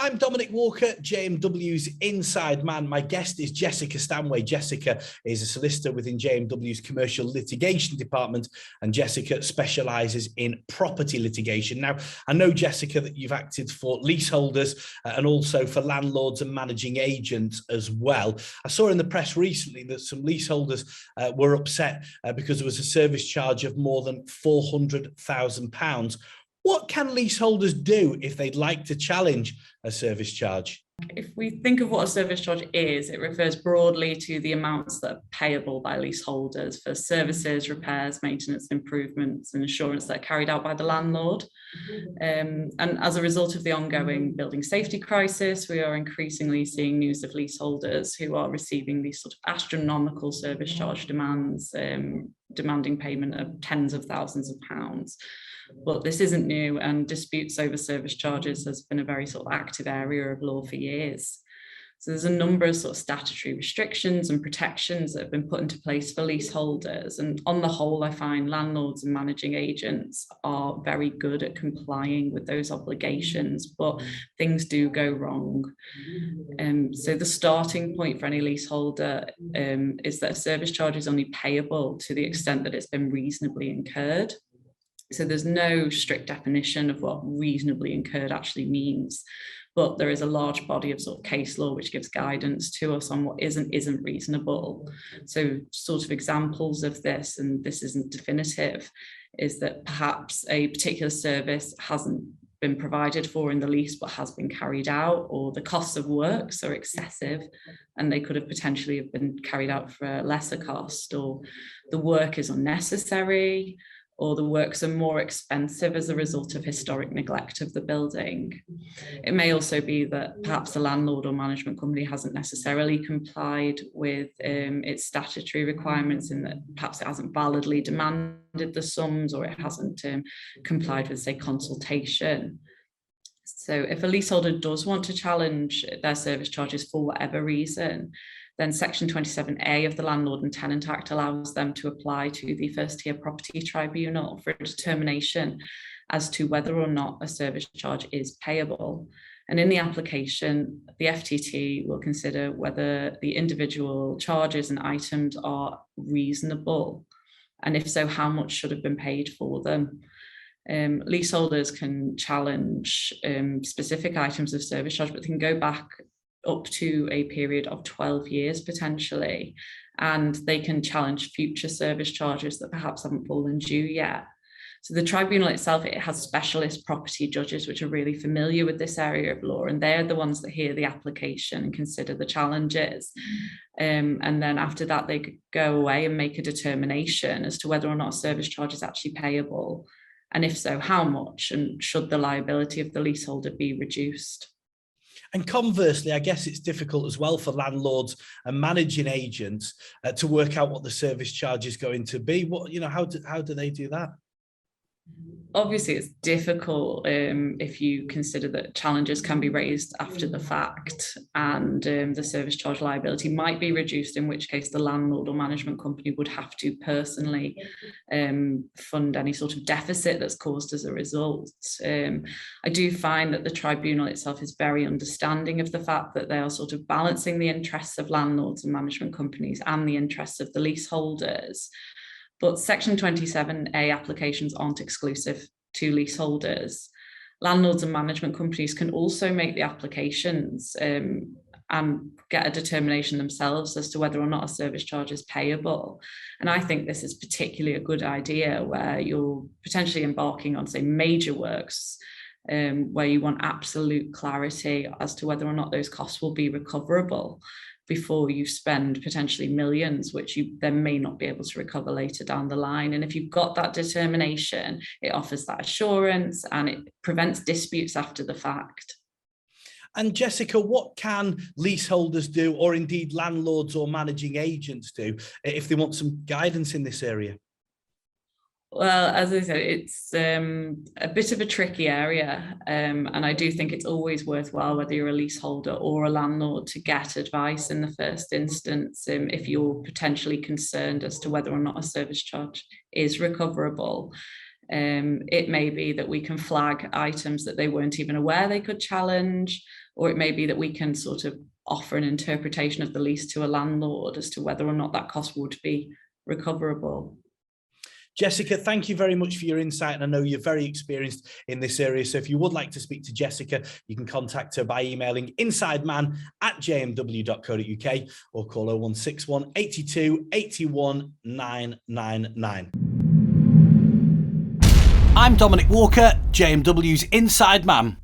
I'm Dominic Walker, JMW's Inside Man. My guest is Jessica Stanway. Jessica is a solicitor within JMW's Commercial Litigation Department, and Jessica specialises in property litigation. Now, I know, Jessica, that you've acted for leaseholders and also for landlords and managing agents as well. I saw in the press recently that some leaseholders were upset because there was a service charge of more than £400,000. What can leaseholders do if they'd like to challenge a service charge? If we think of what a service charge is, it refers broadly to the amounts that are payable by leaseholders for services, repairs, maintenance, improvements, and insurance that are carried out by the landlord. And as a result of the ongoing building safety crisis, we are increasingly seeing news of leaseholders who are receiving these sort of astronomical service charge demands, demanding payment of tens of thousands of pounds. But this isn't new, and disputes over service charges has been a very sort of active area of law for years. So there's a number of sort of statutory restrictions and protections that have been put into place for leaseholders. And on the whole, I find landlords and managing agents are very good at complying with those obligations, but things do go wrong. So the starting point for any leaseholder is that a service charge is only payable to the extent that it's been reasonably incurred. So there's no strict definition of what reasonably incurred actually means, but there is a large body of sort of case law which gives guidance to us on what isn't reasonable. So sort of examples of this, and this isn't definitive, is that perhaps a particular service hasn't been provided for in the lease but has been carried out, or the costs of works are excessive and they could have potentially have been carried out for a lesser cost, or the work is unnecessary, or the works are more expensive as a result of historic neglect of the building. It may also be that perhaps the landlord or management company hasn't necessarily complied with its statutory requirements, in that perhaps it hasn't validly demanded the sums, or it hasn't complied with, say, consultation. So if a leaseholder does want to challenge their service charges for whatever reason, then Section 27A of the Landlord and Tenant Act allows them to apply to the First Tier Property Tribunal for a determination as to whether or not a service charge is payable. And in the application, the FTT will consider whether the individual charges and items are reasonable, and if so, how much should have been paid for them. Leaseholders can challenge specific items of service charge, but they can go back up to a period of 12 years potentially, and they can challenge future service charges that perhaps haven't fallen due yet. So the tribunal itself, it has specialist property judges which are really familiar with this area of law, and they're the ones that hear the application and consider the challenges. And then after that, they could go away and make a determination as to whether or not a service charge is actually payable, and if so, how much, and should the liability of the leaseholder be reduced. And conversely, I guess it's difficult as well for landlords and managing agents to work out what the service charge is going to be. How do they do that? Obviously, it's difficult if you consider that challenges can be raised after the fact, and the service charge liability might be reduced, in which case the landlord or management company would have to personally fund any sort of deficit that's caused as a result. I do find that the tribunal itself is very understanding of the fact that they are sort of balancing the interests of landlords and management companies and the interests of the leaseholders. But Section 27A applications aren't exclusive to leaseholders. Landlords and management companies can also make the applications and get a determination themselves as to whether or not a service charge is payable. And I think this is particularly a good idea where you're potentially embarking on, say, major works, where you want absolute clarity as to whether or not those costs will be recoverable before you spend potentially millions, which you then may not be able to recover later down the line. And if you've got that determination, it offers that assurance and it prevents disputes after the fact. And Jessica, what can leaseholders do, or indeed landlords or managing agents do, if they want some guidance in this area? Well, as I said, it's a bit of a tricky area, and I do think it's always worthwhile, whether you're a leaseholder or a landlord, to get advice in the first instance if you're potentially concerned as to whether or not a service charge is recoverable. It may be that we can flag items that they weren't even aware they could challenge, or it may be that we can sort of offer an interpretation of the lease to a landlord as to whether or not that cost would be recoverable. Jessica, thank you very much for your insight. And I know you're very experienced in this area. So if you would like to speak to Jessica, you can contact her by emailing insideman@jmw.co.uk or call 0161 82 81 999. I'm Dominic Walker, JMW's Inside Man.